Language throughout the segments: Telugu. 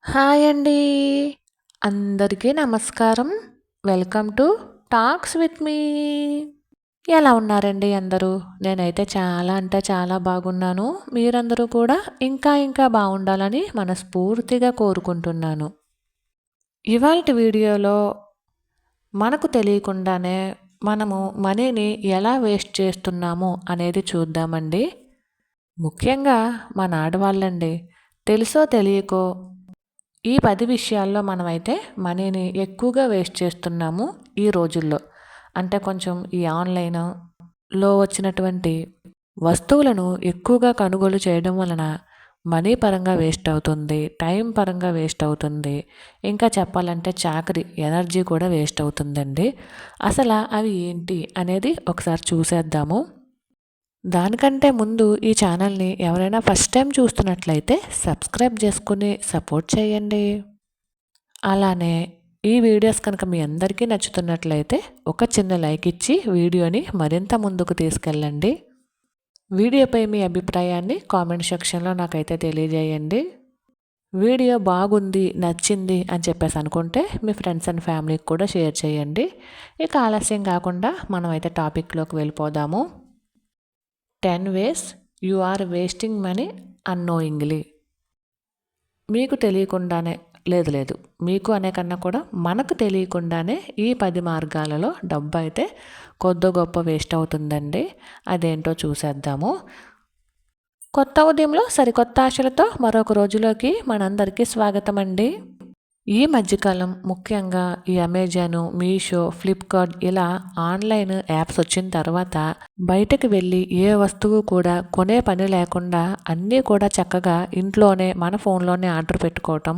హాయ్ అండి. అందరికీ నమస్కారం. Welcome to talks with me. ఎలా ఉన్నారండి అందరూ? నేనైతే చాలా అంటే చాలా బాగున్నాను. మీరందరూ కూడా ఇంకా బాగుండాలని మనస్ఫూర్తిగా కోరుకుంటున్నాను. ఇవాల్టి వీడియోలో మనకు తెలియకుండానే మనము మనీని ఎలా వేస్ట్ చేస్తున్నాము అనేది చూద్దామండి. ముఖ్యంగా మన ఆడవాళ్ళండి. తెలుసో తెలియకో ఈ 10 విషయాల్లో మనమైతే మనీని ఎక్కువగా వేస్ట్ చేస్తున్నాము ఈ రోజుల్లో. అంటే కొంచెం ఈ ఆన్‌లైన్‌లో వచ్చినటువంటి వస్తువులను ఎక్కువగా కొనుగోలు చేయడం వలన మనీ పరంగా వేస్ట్ అవుతుంది. టైం పరంగా వేస్ట్ అవుతుంది. ఇంకా చెప్పాలంటే చాకరీ ఎనర్జీ కూడా వేస్ట్ అవుతుందండి. అసల అవి ఏంటి అనేది ఒకసారి చూసేద్దాము. దానికంటే ముందు ఈ ఛానల్‌ని ఎవరైనా ఫస్ట్ టైం చూస్తున్నట్లయితే సబ్స్క్రైబ్ చేసుకొని సపోర్ట్ చేయండి. అలానే ఈ వీడియోస్ కనుక మీ అందరికీ నచ్చుతున్నట్లయితే ఒక చిన్న లైక్ ఇచ్చి వీడియోని మరింత ముందుకు తీసుకెళ్ళండి. వీడియోపై మీ అభిప్రాయాన్ని కామెంట్ సెక్షన్‌లో నాకైతే తెలియజేయండి. వీడియో బాగుంది, నచ్చింది అని చెప్పేసి అనుకుంటే మీ ఫ్రెండ్స్ అండ్ ఫ్యామిలీకి కూడా షేర్ చేయండి. ఇక ఆలస్యం కాకుండా మనమైతే టాపిక్‌లోకి వెళ్ళిపోదాము. 10 ways you are wasting money unknowingly. మీకు తెలియకుండానే లేదు. మీకు అనే కన్నా కూడా మనకు తెలియకుండానే ఈ 10 మార్గాలలో డబ్బైతే కొద్దో గొప్పో వేస్ట్ అవుతుందండి. అదేంటో చూసేద్దాము. కొత్త ఉదయంలో సరికొత్త ఆశలతో మరొక రోజులోకి మనందరికీ స్వాగతమండి. ఈ మధ్యకాలం ముఖ్యంగా ఈ అమెజాను, మీషో, ఫ్లిప్‌కార్ట్ ఇలా ఆన్‌లైన్ యాప్స్ వచ్చిన తర్వాత బయటకు వెళ్ళి ఏ వస్తువు కూడా కొనే పని లేకుండా అన్నీ కూడా చక్కగా ఇంట్లోనే మన ఫోన్‌లోనే ఆర్డర్ పెట్టుకోవటం,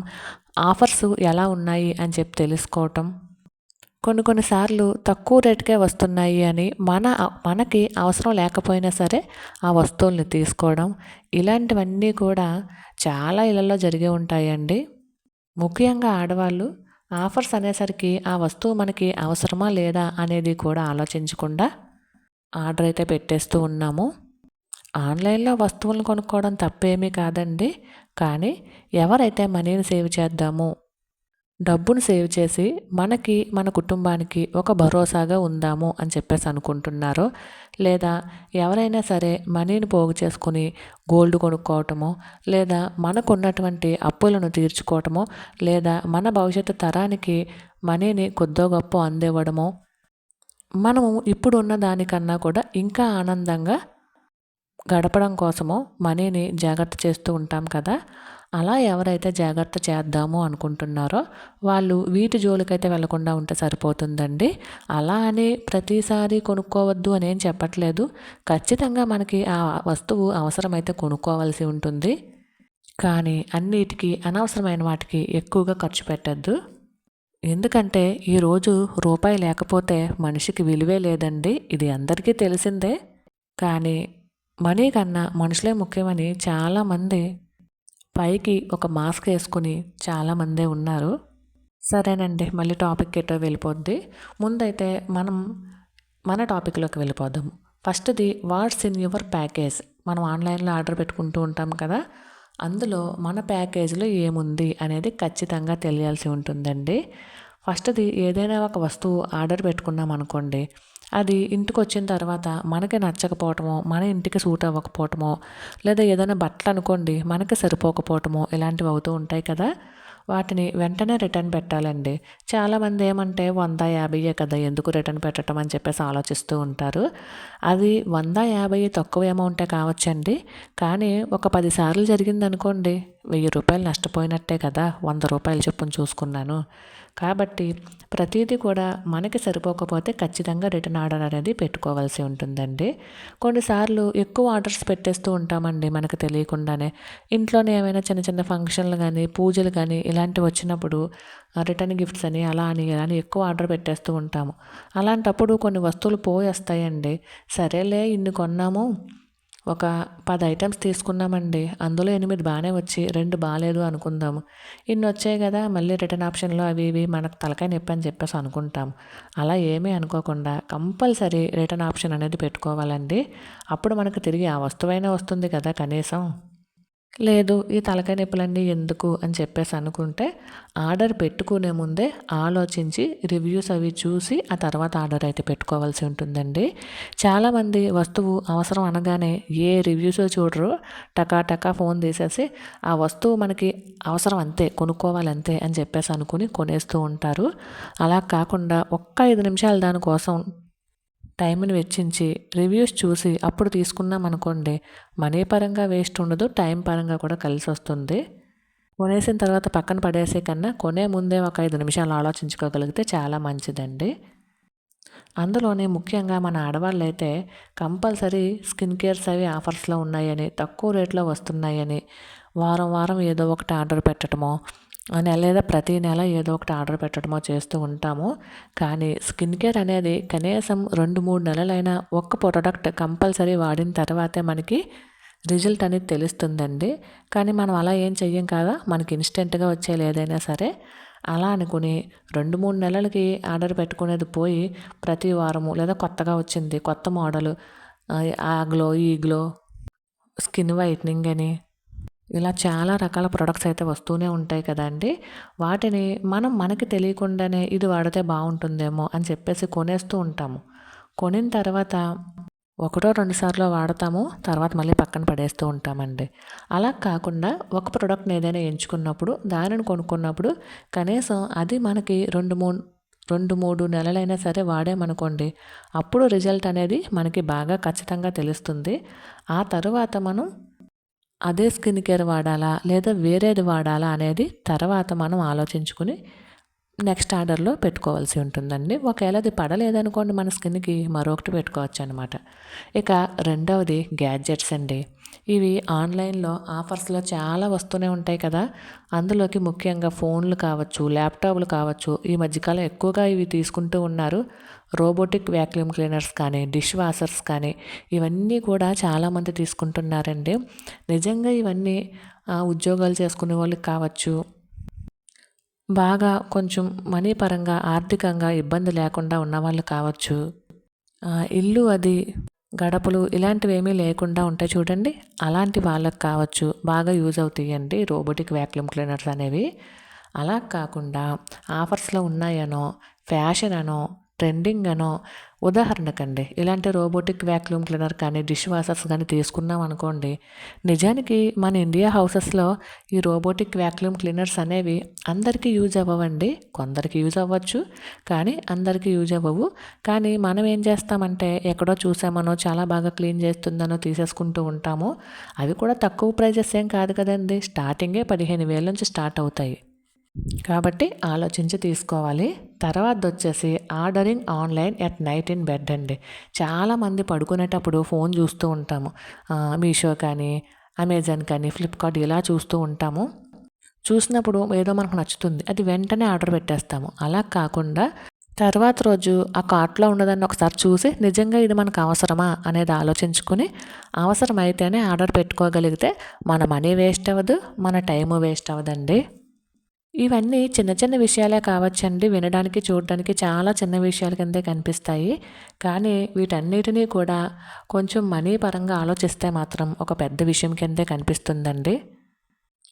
ఆఫర్స్ ఎలా ఉన్నాయి అని చెప్పి తెలుసుకోవటం, కొన్ని సార్లు తక్కువ రేటుకే వస్తున్నాయి అని మనకి అవసరం లేకపోయినా సరే ఆ వస్తువుల్ని తీసుకోవడం, ఇలాంటివన్నీ కూడా చాలా ఇళ్లలో జరిగే ఉంటాయండి. ముఖ్యంగా ఆడవాళ్ళు ఆఫర్స్ అనేసరికి ఆ వస్తువు మనకి అవసరమా లేదా అనేది కూడా ఆలోచించకుండా ఆర్డర్ అయితే పెట్టేస్తూ ఉన్నాము. ఆన్లైన్లో వస్తువులను కొనుక్కోవడం తప్పేమీ కాదండి. కానీ ఎవరైతే మనీని సేవ్ చేద్దాము, డబ్బును సేవ్ చేసి మనకి మన కుటుంబానికి ఒక భరోసాగా ఉందాము అని చెప్పేసి అనుకుంటున్నారో, లేదా ఎవరైనా సరే మనీని పోగు చేసుకుని గోల్డ్ కొనుక్కోవటమో, లేదా మనకున్నటువంటి అప్పులను తీర్చుకోవటమో, లేదా మన భవిష్యత్తు తరానికి మనీని కొద్దో గొప్పో అందివ్వడమో, మనము ఇప్పుడున్న దానికన్నా కూడా ఇంకా ఆనందంగా గడపడం కోసమో మనీని జాగ్రత్త చేస్తూ ఉంటాం కదా! అలా ఎవరైతే జాగ్రత్త చేద్దాము అనుకుంటున్నారో వాళ్ళు వీటి జోలికైతే వెళ్ళకుండా ఉంటే సరిపోతుందండి. అలా అని ప్రతిసారి కొనుక్కోవద్దు అనేం చెప్పట్లేదు. ఖచ్చితంగా మనకి ఆ వస్తువు అవసరమైతే కొనుక్కోవాల్సి ఉంటుంది. కానీ అన్నిటికి అనవసరమైన వాటికి ఎక్కువగా ఖర్చు పెట్టొద్దు. ఎందుకంటే ఈరోజు రూపాయి లేకపోతే మనిషికి విలువే లేదండి. ఇది అందరికీ తెలిసిందే. కానీ మనీ కన్నా మనుషులే ముఖ్యమని చాలామంది పైకి ఒక మాస్క్ వేసుకుని చాలామందే ఉన్నారు. సరేనండి, మళ్ళీ టాపిక్ ఎటో వెళ్ళిపోద్ది. ముందైతే మనం మన టాపిక్లోకి వెళ్ళిపోదాం. ఫస్ట్ది వాట్స్ ఇన్ యువర్ ప్యాకేజ్. మనం ఆన్లైన్లో ఆర్డర్ పెట్టుకుంటూ ఉంటాం కదా, అందులో మన ప్యాకేజీలో ఏముంది అనేది ఖచ్చితంగా తెలియాల్సి ఉంటుందండి. ఫస్ట్ది ఏదైనా ఒక వస్తువు ఆర్డర్ పెట్టుకున్నాం అనుకోండి, అది ఇంటికి వచ్చిన తర్వాత మనకి నచ్చకపోవటమో, మన ఇంటికి సూట్ అవ్వకపోవటమో, లేదా ఏదైనా బట్టలు అనుకోండి మనకి సరిపోకపోవటమో ఇలాంటివి అవుతూ ఉంటాయి కదా, వాటిని వెంటనే రిటర్న్ పెట్టాలండి. చాలామంది ఏమంటే 100, 50 కదా ఎందుకు రిటర్న్ పెట్టడం అని చెప్పేసి ఆలోచిస్తూ ఉంటారు. అది 100, 50 తక్కువ అమౌంటే కావచ్చండి. కానీ ఒక 10 సార్లు జరిగిందనుకోండి, ₹1000 నష్టపోయినట్టే కదా, ₹100 చొప్పున చూసుకున్నాను. కాబట్టి ప్రతీది కూడా మనకి సరిపోకపోతే ఖచ్చితంగా రిటర్న్ ఆర్డర్ అనేది పెట్టుకోవాల్సి ఉంటుందండి. కొన్నిసార్లు ఎక్కువ ఆర్డర్స్ పెట్టేస్తూ ఉంటామండి మనకు తెలియకుండానే. ఇంట్లోనే ఏమైనా చిన్న చిన్న ఫంక్షన్లు కానీ, పూజలు కానీ ఇలాంటివి వచ్చినప్పుడు రిటర్న్ గిఫ్ట్స్ అని అలా అని ఎక్కువ ఆర్డర్ పెట్టేస్తూ ఉంటాము. అలాంటప్పుడు కొన్ని వస్తువులు పోయేస్తాయండి. సరేలే ఇన్ని కొన్నాము, ఒక 10 ఐటమ్స్ తీసుకున్నామండి, అందులో 8 బాగానే వచ్చి 2 బాలేదు అనుకుందాము. ఇన్ని వచ్చాయి కదా, మళ్ళీ రిటర్న్ ఆప్షన్లో అవి ఇవి మనకు తలకాయ నొప్పి అని చెప్పేసి అనుకుంటాం. అలా ఏమీ అనుకోకుండా కంపల్సరీ రిటర్న్ ఆప్షన్ అనేది పెట్టుకోవాలండి. అప్పుడు మనకు తిరిగి ఆ వస్తువైనా వస్తుంది కదా కనీసం. లేదు ఈ తలకాయ నొప్పులన్నీ ఎందుకు అని చెప్పేసి అనుకుంటే ఆర్డర్ పెట్టుకునే ముందే ఆలోచించి రివ్యూస్ అవి చూసి ఆ తర్వాత ఆర్డర్ అయితే పెట్టుకోవాల్సి ఉంటుందండి. చాలామంది వస్తువు అవసరం అనగానే ఏ రివ్యూస్ చూడరు, టకా టకా ఫోన్ తీసేసి ఆ వస్తువు మనకి అవసరం అంతే, కొనుక్కోవాలి అంతే అని చెప్పేసి అనుకుని కొనేస్తూ ఉంటారు. అలా కాకుండా ఒక్క 5 నిమిషాలు దానికోసం టైంని వెచ్చించి రివ్యూస్ చూసి అప్పుడు తీసుకున్నాం అనుకోండి, మనీ పరంగా వేస్ట్ ఉండదు, టైం పరంగా కూడా కలిసి వస్తుంది. కొనేసిన తర్వాత పక్కన పడేసే కన్నా కొనే ముందే ఒక 5 నిమిషాలు ఆలోచించుకోగలిగితే చాలా మంచిదండి. అందులోనే ముఖ్యంగా మన ఆడవాళ్ళైతే కంపల్సరీ స్కిన్ కేర్స్ అవి ఆఫర్స్లో ఉన్నాయని, తక్కువ రేట్లో వస్తున్నాయని వారం వారం ఏదో ఒకటి ఆర్డర్ పెట్టడమో, లేదా ప్రతి నెల ఏదో ఒకటి ఆర్డర్ పెట్టడమో చేస్తూ ఉంటాము. కానీ స్కిన్ కేర్ అనేది కనీసం 2-3 నెలలైనా ఒక్క ప్రొడక్ట్ కంపల్సరీ వాడిన తర్వాతే మనకి రిజల్ట్ అనేది తెలుస్తుందండి. కానీ మనం అలా ఏం చెయ్యం కదా, మనకి ఇన్స్టెంట్గా వచ్చేది ఏదైనా సరే. అలా అనుకుని 2-3 నెలలకి ఆర్డర్ పెట్టుకునేది పోయి ప్రతి వారము లేదా కొత్తగా వచ్చింది కొత్త మోడలు, ఆ గ్లో ఈ గ్లో, స్కిన్ వైట్నింగ్ అని ఇలా చాలా రకాల ప్రొడక్ట్స్ అయితే వస్తూనే ఉంటాయి కదండి. వాటిని మనం మనకి తెలియకుండానే ఇది వాడితే బాగుంటుందేమో అని చెప్పేసి కొనేస్తూ ఉంటాము. కొనిన తర్వాత ఒకటో 2 సార్లు వాడతాము, తర్వాత మళ్ళీ పక్కన పడేస్తూ ఉంటామండి. అలా కాకుండా ఒక ప్రోడక్ట్ని ఏదైనా ఎంచుకున్నప్పుడు దానిని కొనుక్కున్నప్పుడు కనీసం అది మనకి 2-3 నెలలైనా సరే వాడామనుకోండి, అప్పుడు రిజల్ట్ అనేది మనకి బాగా ఖచ్చితంగా తెలుస్తుంది. ఆ తరువాత మనం అదే స్కిన్ కేర్ వాడాలా లేదా వేరేది వాడాలా అనేది తర్వాత మనం ఆలోచించుకుని నెక్స్ట్ ఆర్డర్లో పెట్టుకోవాల్సి ఉంటుందండి. ఒకవేళ అది పడలేదనుకోండి మన స్కిన్కి, మరొకటి పెట్టుకోవచ్చు అనమాట. ఇక రెండవది గ్యాడ్జెట్స్ అండి. ఇవి ఆన్లైన్లో ఆఫర్స్లో చాలా వస్తూనే ఉంటాయి కదా. అందులోకి ముఖ్యంగా ఫోన్లు కావచ్చు, ల్యాప్టాప్లు కావచ్చు, ఈ మధ్యకాలం ఎక్కువగా ఇవి తీసుకుంటూ ఉన్నారు. రోబోటిక్ వ్యాక్యూమ్ క్లీనర్స్ కానీ, డిష్ వాషర్స్ కానీ ఇవన్నీ కూడా చాలామంది తీసుకుంటున్నారండి. నిజంగా ఇవన్నీ ఉద్యోగాలు చేసుకునే వాళ్ళకి కావచ్చు, బాగా కొంచెం మనీ పరంగా ఆర్థికంగా ఇబ్బంది లేకుండా ఉన్నవాళ్ళు కావచ్చు, ఇల్లు అది గడపలు ఇలాంటివేమీ లేకుండా ఉంటాయి చూడండి, అలాంటి వాళ్ళకి కావచ్చు బాగా యూజ్ అవుతాయండి రోబోటిక్ వ్యాక్యూమ్ క్లీనర్స్ అనేవి. అలా కాకుండా ఆఫర్స్లో ఉన్నాయనో, ఫ్యాషన్ అనో, ట్రెండింగ్ అనో, ఉదాహరణకండి ఇలాంటి రోబోటిక్ వ్యాక్యూమ్ క్లీనర్ కానీ డిష్ వాషర్స్ కానీ తీసుకున్నాం అనుకోండి, నిజానికి మన ఇండియా హౌసెస్లో ఈ రోబోటిక్ వ్యాక్యూమ్ క్లీనర్స్ అనేవి అందరికీ యూజ్ అవ్వవండి. కొందరికి యూజ్ అవ్వచ్చు, కానీ అందరికీ యూజ్ అవ్వవు. కానీ మనం ఏం చేస్తామంటే ఎక్కడో చూసామనో చాలా బాగా క్లీన్ చేస్తుందనో తీసేసుకుంటూ ఉంటాము. అవి కూడా తక్కువ ప్రైజెస్ ఏం కాదు కదండి, స్టార్టింగే 15,000 నుంచి స్టార్ట్ అవుతాయి. కాబట్టి ఆలోచించి తీసుకోవాలి. తర్వాత వచ్చేసి ordering online at night in bed అండి. చాలామంది పడుకునేటప్పుడు ఫోన్ చూస్తూ ఉంటాము. మీషో కానీ, అమెజాన్ కానీ, ఫ్లిప్కార్ట్ ఇలా చూస్తూ ఉంటాము. చూసినప్పుడు ఏదో మనకు నచ్చుతుంది, అది వెంటనే ఆర్డర్ పెట్టేస్తాము. అలా కాకుండా తర్వాత రోజు ఆ కార్ట్లో ఉన్నదాన్ని ఒకసారి చూసి నిజంగా ఇది మనకు అవసరమా అనేది ఆలోచించుకుని అవసరమైతేనే ఆర్డర్ పెట్టుకోగలిగితే మన మనీ వేస్ట్ అవ్వదు, మన టైము వేస్ట్ అవ్వదండి. ఇవన్నీ చిన్న చిన్న విషయాలే కావచ్చండి, వినడానికి చూడడానికి చాలా చిన్న విషయాల కిందే కనిపిస్తాయి. కానీ వీటన్నిటినీ కూడా కొంచెం మనీ పరంగా ఆలోచిస్తే మాత్రం ఒక పెద్ద విషయం కిందే కనిపిస్తుందండి.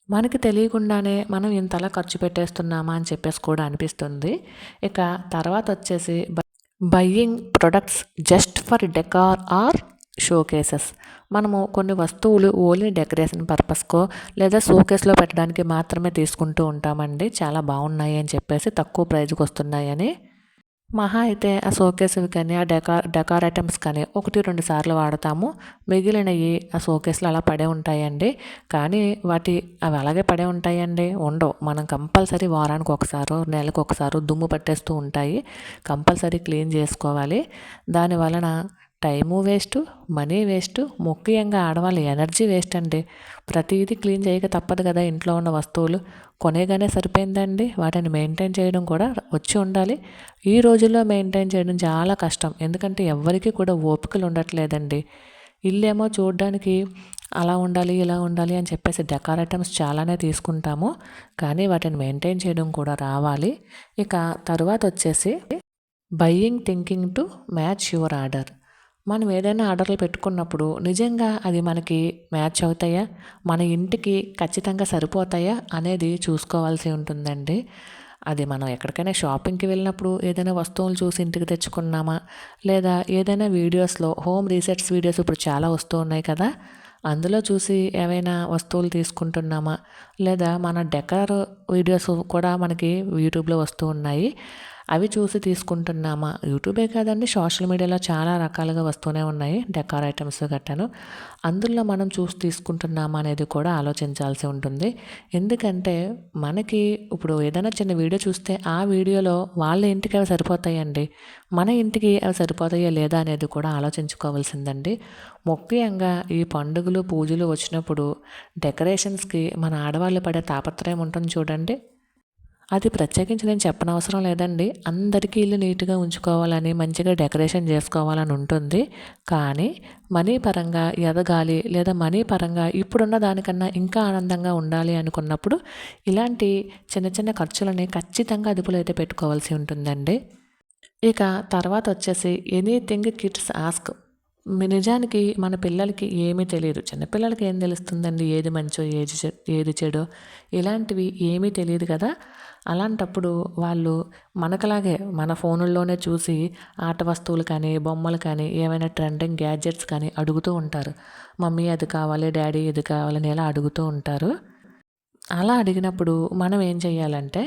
మనకి తెలియకుండానే మనం ఇంతలా ఖర్చు పెట్టేస్తున్నామా అని చెప్పేసి కూడా అనిపిస్తుంది. ఇక తర్వాత వచ్చేసి buying products just for decor or showcases. మనము కొన్ని వస్తువులు ఓన్లీ డెకరేషన్ పర్పస్కో లేదా షోకేస్లో పెట్టడానికి మాత్రమే తీసుకుంటూ ఉంటామండి. చాలా బాగున్నాయి అని చెప్పేసి, తక్కువ ప్రైజ్కి వస్తున్నాయని. మహా అయితే ఆ షోకేస్వి కానీ ఆ డెకార్ ఐటమ్స్ కానీ 1-2 సార్లు వాడతాము. మిగిలినవి ఆ షోకేస్లో అలా పడే ఉంటాయండి. కానీ అవి అలాగే పడే ఉంటాయండి, ఉండవు. మనం కంపల్సరీ వారానికి ఒకసారో నెలకు ఒకసారో దుమ్ము పట్టేస్తూ ఉంటాయి. కంపల్సరీ క్లీన్ చేసుకోవాలి. దాని వలన టైము వేస్టు, మనీ వేస్టు, ముఖ్యంగా ఆడవాళ్ళ ఎనర్జీ వేస్ట్ అండి. ప్రతిదీ క్లీన్ చేయక తప్పదు కదా, ఇంట్లో ఉన్న వస్తువులు కొనేగానే సరిపోయిందండి, వాటిని మెయింటైన్ చేయడం కూడా వచ్చి ఉండాలి. ఈ రోజుల్లో మెయింటైన్ చేయడం చాలా కష్టం, ఎందుకంటే ఎవరికి కూడా ఓపికలు ఉండట్లేదండి. ఇల్లేమో చూడడానికి అలా ఉండాలి ఇలా ఉండాలి అని చెప్పేసి డెకార్ ఐటమ్స్ చాలానే తీసుకుంటాము, కానీ వాటిని మెయింటైన్ చేయడం కూడా రావాలి. ఇక తరువాత వచ్చేసి buying thinking to match your order. మనం ఏదైనా ఆర్డర్లు పెట్టుకున్నప్పుడు నిజంగా అది మనకి మ్యాచ్ అవుతాయా, మన ఇంటికి ఖచ్చితంగా సరిపోతాయా అనేది చూసుకోవాల్సి ఉంటుందండి. అది మనం ఎక్కడికైనా షాపింగ్కి వెళ్ళినప్పుడు ఏదైనా వస్తువులు చూసి ఇంటికి తెచ్చుకున్నామా, లేదా ఏదైనా వీడియోస్లో హోమ్ రీసెట్స్ వీడియోస్ ఇప్పుడు చాలా వస్తూ ఉన్నాయి కదా, అందులో చూసి ఏవైనా వస్తువులు తీసుకుంటున్నామా, లేదా మన డెకర్ వీడియోస్ కూడా మనకి యూట్యూబ్లో వస్తూ ఉన్నాయి, అవి చూసి తీసుకుంటున్నామా. యూట్యూబే కాదండి, సోషల్ మీడియాలో చాలా రకాలుగా వస్తూనే ఉన్నాయి డెకార్ ఐటమ్స్ గట్టాను. అందులో మనం చూసి తీసుకుంటున్నామా అనేది కూడా ఆలోచించాల్సి ఉంటుంది. ఎందుకంటే మనకి ఇప్పుడు ఏదైనా చిన్న వీడియో చూస్తే ఆ వీడియోలో వాళ్ళ ఇంటికి అవి సరిపోతాయండి, మన ఇంటికి అవి సరిపోతాయా లేదా అనేది కూడా ఆలోచించుకోవాల్సిందండి. ముఖ్యంగా ఈ పండుగలు పూజలు వచ్చినప్పుడు డెకరేషన్స్కి మన ఆడవాళ్ళు పడే తాపత్రయం ఉంటుంది చూడండి, అది ప్రత్యేకించి నేను చెప్పనవసరం లేదండి. అందరికీ ఇల్లు నీట్‌గా ఉంచుకోవాలని, మంచిగా డెకరేషన్ చేసుకోవాలని ఉంటుంది. కానీ మనీ పరంగా ఎదగాలి, లేదా మనీ పరంగా ఇప్పుడున్న దానికన్నా ఇంకా ఆనందంగా ఉండాలి అనుకున్నప్పుడు ఇలాంటి చిన్న చిన్న ఖర్చులని ఖచ్చితంగా అదుపులో అయితే పెట్టుకోవాల్సి ఉంటుందండి. ఇక తర్వాత వచ్చేసి ఎనీథింగ్ కిడ్స్ ఆస్క్. నిజానికి మన పిల్లలకి ఏమీ తెలియదు. చిన్నపిల్లలకి ఏం తెలుస్తుందండి, ఏది మంచో ఏది చెడో ఇలాంటివి ఏమీ తెలియదు కదా. అలాంటప్పుడు వాళ్ళు మనకలాగే మన ఫోనుల్లోనే చూసి ఆట వస్తువులు కానీ, బొమ్మలు కానీ, ఏమైనా ట్రెండింగ్ గ్యాడ్జెట్స్ కానీ అడుగుతూ ఉంటారు. మమ్మీ అది కావాలి, డాడీ ఇది కావాలని ఇలా అడుగుతూ ఉంటారు. అలా అడిగినప్పుడు మనం ఏం చేయాలంటే,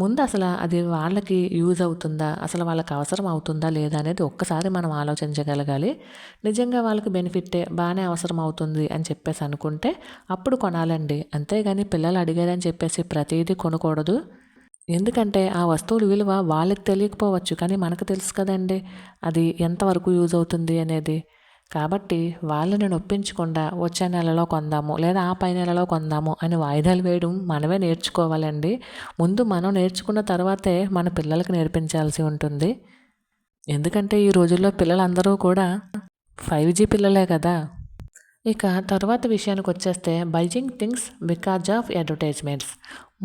ముందు అసలు అది వాళ్ళకి యూజ్ అవుతుందా, అసలు వాళ్ళకి అవసరం అవుతుందా లేదా అనేది ఒక్కసారి మనం ఆలోచించగలగాలి. నిజంగా వాళ్ళకి బెనిఫిట్టే, బాగానే అవసరం అవుతుంది అని చెప్పేసి అనుకుంటే అప్పుడు కొనాలండి. అంతేగాని పిల్లలు అడిగారని చెప్పేసి ప్రతీదీ కొనకూడదు. ఎందుకంటే ఆ వస్తువుల విలువ వాళ్ళకి తెలియకపోవచ్చు, కానీ మనకు తెలుసు కదండి అది ఎంతవరకు యూజ్ అవుతుంది అనేది. కాబట్టి వాళ్ళని నొప్పించకుండా వచ్చే నెలలో కొందాము, లేదా ఆ పై నెలలో కొందాము అని వాయిదాలు వేయడం మనమే నేర్చుకోవాలండి. ముందు మనం నేర్చుకున్న తర్వాతే మన పిల్లలకి నేర్పించాల్సి ఉంటుంది. ఎందుకంటే ఈ రోజుల్లో పిల్లలందరూ కూడా 5G పిల్లలే కదా. ఇక తర్వాత విషయానికి వచ్చేస్తే buying things because of advertisements.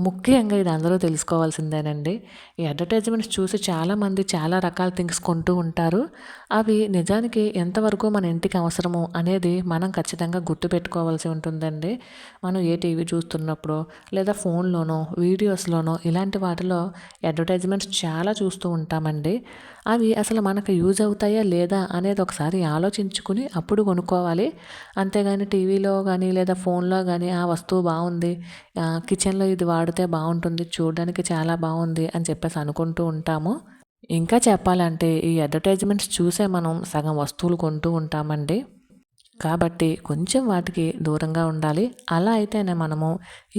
ముఖ్యంగా ఇది అందరూ తెలుసుకోవాల్సిందేనండి. ఈ అడ్వర్టైజ్మెంట్స్ చూసి చాలామంది చాలా రకాల థింగ్స్ కొంటూ ఉంటారు. అవి నిజానికి ఎంతవరకు మన ఇంటికి అవసరము అనేది మనం ఖచ్చితంగా గుర్తుపెట్టుకోవాల్సి ఉంటుందండి. మనం ఏ టీవీ చూస్తున్నప్పుడో, లేదా ఫోన్లోనో, వీడియోస్లోనో ఇలాంటి వాటిలో అడ్వర్టైజ్మెంట్స్ చాలా చూస్తూ ఉంటామండి. అవి అసలు మనకు యూజ్ అవుతాయా లేదా అనేది ఒకసారి ఆలోచించుకుని అప్పుడు కొనుక్కోవాలి. అంతేగాని టీవీలో కానీ, లేదా ఫోన్లో కానీ ఆ వస్తువు బాగుంది, కిచెన్లో ఇది వాడితే బాగుంటుంది, చూడడానికి చాలా బాగుంది అని చెప్పేసి అనుకుంటూ ఉంటాము. ఇంకా చెప్పాలంటే ఈ అడ్వర్టైజ్మెంట్స్ చూసే మనం సగం వస్తువులు కొంటూ ఉంటామండి. కాబట్టి కొంచెం వాటికి దూరంగా ఉండాలి. అలా అయితేనే మనము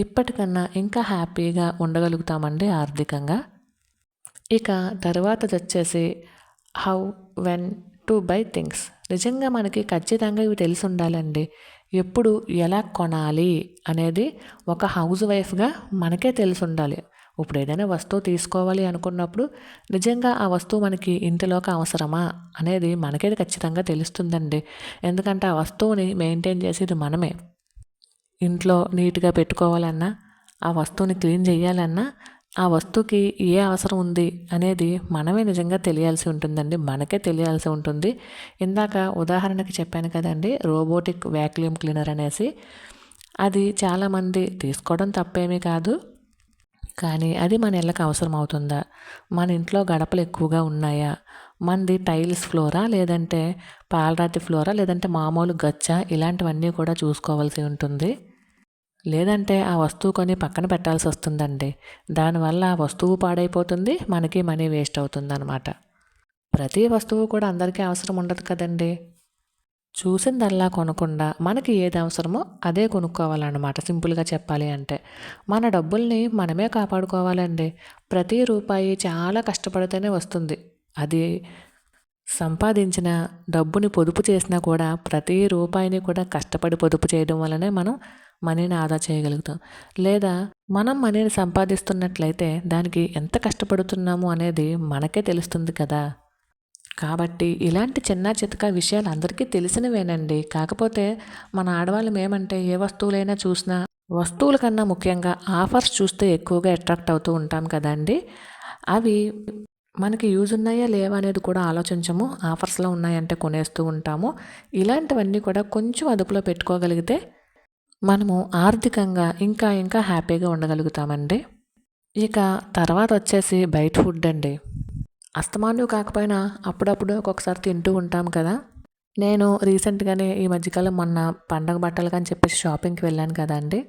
ఇప్పటికన్నా ఇంకా హ్యాపీగా ఉండగలుగుతామండి ఆర్థికంగా. ఇక తర్వాతదొచ్చేసి how, when to buy things. నిజంగా మనకి ఖచ్చితంగా ఇవి తెలిసి ఉండాలండి. ఎప్పుడు ఎలా కొనాలి అనేది ఒక హౌస్ వైఫ్గా మనకే తెలిసి ఉండాలి. ఇప్పుడు ఏదైనా వస్తువు తీసుకోవాలి అనుకున్నప్పుడు నిజంగా ఆ వస్తువు మనకి ఇంటిలోకి అవసరమా అనేది మనకే ఖచ్చితంగా తెలుస్తుందండి. ఎందుకంటే ఆ వస్తువుని మెయింటైన్ చేసేది మనమే. ఇంట్లో నీట్గా పెట్టుకోవాలన్నా, ఆ వస్తువుని క్లీన్ చేయాలన్నా, ఆ వస్తువుకి ఏ అవసరం ఉంది అనేది మనమే నిజంగా తెలియాల్సి ఉంటుందండి, మనకే తెలియాల్సి ఉంటుంది. ఇందాక ఉదాహరణకి చెప్పాను కదండి, రోబోటిక్ వ్యాక్యూమ్ క్లీనర్ అనేసి. అది చాలామంది తీసుకోవడం తప్పేమీ కాదు, కానీ అది మన ఇళ్ళకి అవసరం అవుతుందా, మన ఇంట్లో గడపలు ఎక్కువగా ఉన్నాయా, మనది టైల్స్ ఫ్లోరా, లేదంటే పాలరాతి ఫ్లోరా, లేదంటే మామూలు గచ్చ, ఇలాంటివన్నీ కూడా చూసుకోవాల్సి ఉంటుంది. లేదంటే ఆ వస్తువు కొని పక్కన పెట్టాల్సి వస్తుందండి. దానివల్ల ఆ వస్తువు పాడైపోతుంది, మనకి మనీ వేస్ట్ అవుతుందన్నమాట. ప్రతి వస్తువు కూడా అందరికీ అవసరం ఉండదు కదండి. చూసిందల్లా కొనకుండా మనకి ఏది అవసరమో అదే కొనుక్కోవాలన్నమాట, సింపుల్గా చెప్పాలి అంటే. మన డబ్బుల్ని మనమే కాపాడుకోవాలండి. ప్రతి రూపాయి చాలా కష్టపడితేనే వస్తుంది. అది సంపాదించిన డబ్బుని పొదుపు చేసినా కూడా ప్రతి రూపాయిని కూడా కష్టపడి పొదుపు చేయడం వల్లనే మనం మనీని ఆదా చేయగలుగుతాం. లేదా మనం మనీని సంపాదిస్తున్నట్లయితే దానికి ఎంత కష్టపడుతున్నాము అనేది మనకే తెలుస్తుంది కదా. కాబట్టి ఇలాంటి చిన్న చితకా విషయాలు అందరికీ తెలిసినవేనండి. కాకపోతే మన ఆడవాళ్ళం ఏమంటే ఏ వస్తువులైనా చూసినా వస్తువుల కన్నా ముఖ్యంగా ఆఫర్స్ చూస్తే ఎక్కువగా అట్రాక్ట్ అవుతూ ఉంటాం కదండి. అవి మనకి యూజ్ ఉన్నాయా లేవా అనేది కూడా ఆలోచించము. ఆఫర్స్‌లో ఉన్నాయంటే కొనేస్తూ ఉంటాము. ఇలాంటివన్నీ కూడా కొంచెం అదుపులో పెట్టుకోగలిగితే మనము ఆర్థికంగా ఇంకా ఇంకా హ్యాపీగా ఉండగలుగుతామండి. ఇక తర్వాత వచ్చేసి బయట ఫుడ్ అండి. అస్తమానం కాకపోయినా అప్పుడప్పుడు ఒక్కొక్కసారి తింటూ ఉంటాం కదా! నేను రీసెంట్‌గానే ఈ మధ్యకాలం మొన్న పండగ బట్టలకని చెప్పేసి షాపింగ్‌కి వెళ్ళాను కదండీ!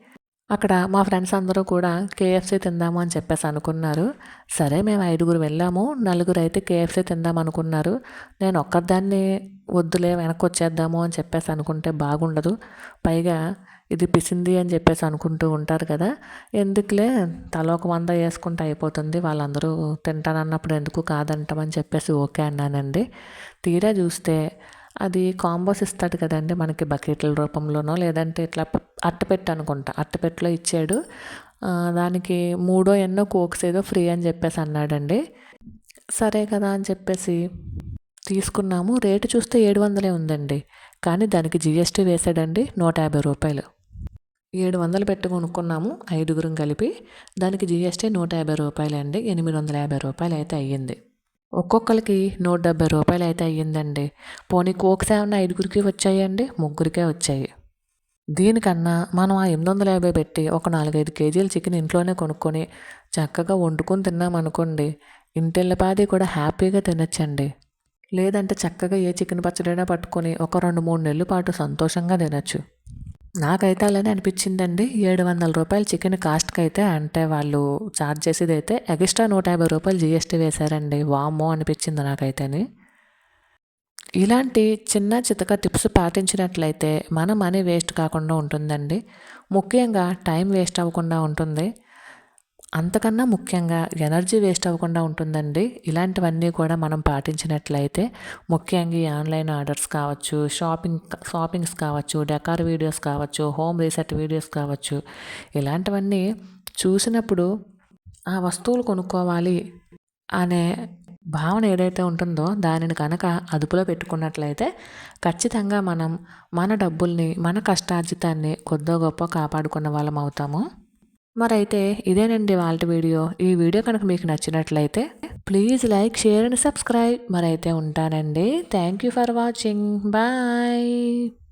అక్కడ మా ఫ్రెండ్స్ అందరూ కూడా కేఎఫ్‌సీ తిందాము అని చెప్పేసి అనుకున్నారు. సరే మేము 5గురు వెళ్ళాము. నలుగురైతే కేఎఫ్‌సీ తిందాం అనుకున్నారు. నేను ఒక్కదాన్ని వద్దులే వెనక్కొచ్చేద్దాము అని చెప్పేసి అనుకుంటే బాగుండదు. పైగా ఇది పిసింది అని చెప్పేసి అనుకుంటూ ఉంటారు కదా! ఎందుకులే తలా ఒక 100 యేసుకుంటే అయిపోతుంది. వాళ్ళందరూ తింటానన్నప్పుడు ఎందుకు కాదంటామని చెప్పేసి ఓకే అన్నానండి. తీరా చూస్తే అది కాంబోస్ ఇస్తాడు కదండీ! మనకి బకెట్ల రూపంలోనో లేదంటే ఇట్లా అట్టపెట్టు అనుకుంటా. అట్టపెట్టెలో ఇచ్చాడు. దానికి మూడో ఎన్నో కోక్స్ ఏదో ఫ్రీ అని చెప్పేసి అన్నాడండి. సరే కదా అని చెప్పేసి తీసుకున్నాము. రేటు చూస్తే 700 ఉందండి. కానీ దానికి జీఎస్టీ వేసాడండి రూ. 150. 700 పెట్టి కొనుక్కున్నాము 5గురం కలిపి. దానికి జీఎస్టీ రూ. 150 అండి. రూ. 850 అయితే అయ్యింది. ఒక్కొక్కరికి రూ. 170 అయితే అయ్యిందండి. పోనీ కోక్స్ ఏమన్నా 5గురికి వచ్చాయండి? ముగ్గురికే వచ్చాయి. దీనికన్నా మనం ఆ 850 పెట్టి ఒక 4, 5 కేజీల చికెన్ ఇంట్లోనే కొనుక్కొని చక్కగా వండుకొని తిన్నామనుకోండి, ఇంటిల్లిపాది కూడా హ్యాపీగా తినొచ్చండి. లేదంటే చక్కగా ఏ చికెన్ పచ్చడైనా పట్టుకొని ఒక 2, 3 నెలల పాటు సంతోషంగా తినొచ్చు. నాకైతే అలానే అనిపించిందండి. రూ. 700 చికెన్ కాస్ట్‌కైతే అంటే వాళ్ళు చార్జ్ చేసేదైతే ఎక్స్ట్రా రూ. 150 జీఎస్టీ వేశారండి. వామ్మో! అనిపించింది నాకైతేని. ఇలాంటి చిన్న చితక టిప్స్ పాటించినట్లయితే మన మనీ వేస్ట్ కాకుండా ఉంటుందండి. ముఖ్యంగా టైం వేస్ట్ అవ్వకుండా ఉంటుంది. అంతకన్నా ముఖ్యంగా ఎనర్జీ వేస్ట్ అవ్వకుండా ఉంటుందండి. ఇలాంటివన్నీ కూడా మనం పాటించినట్లయితే ముఖ్యంగా ఈ ఆన్‌లైన్ ఆర్డర్స్ కావచ్చు, షాపింగ్స్ కావచ్చు, డెకార్ వీడియోస్ కావచ్చు, హోమ్ రీసెట్ వీడియోస్ కావచ్చు, ఇలాంటివన్నీ చూసినప్పుడు ఆ వస్తువులు కొనుక్కోవాలి అనే భావన ఏదైతే ఉంటుందో దానిని కనుక అదుపులో పెట్టుకున్నట్లయితే ఖచ్చితంగా మనం మన డబ్బుల్ని, మన కష్టార్జితాన్ని కొద్దో గొప్పో కాపాడుకున్న వాళ్ళం అవుతాము. మరైతే ఇదేనండి ఇవాల్టి వీడియో. ఈ వీడియో కనుక మీకు నచ్చినట్లయితే please like, share and subscribe. మరైతే ఉంటానండి. Thank you for watching. Bye.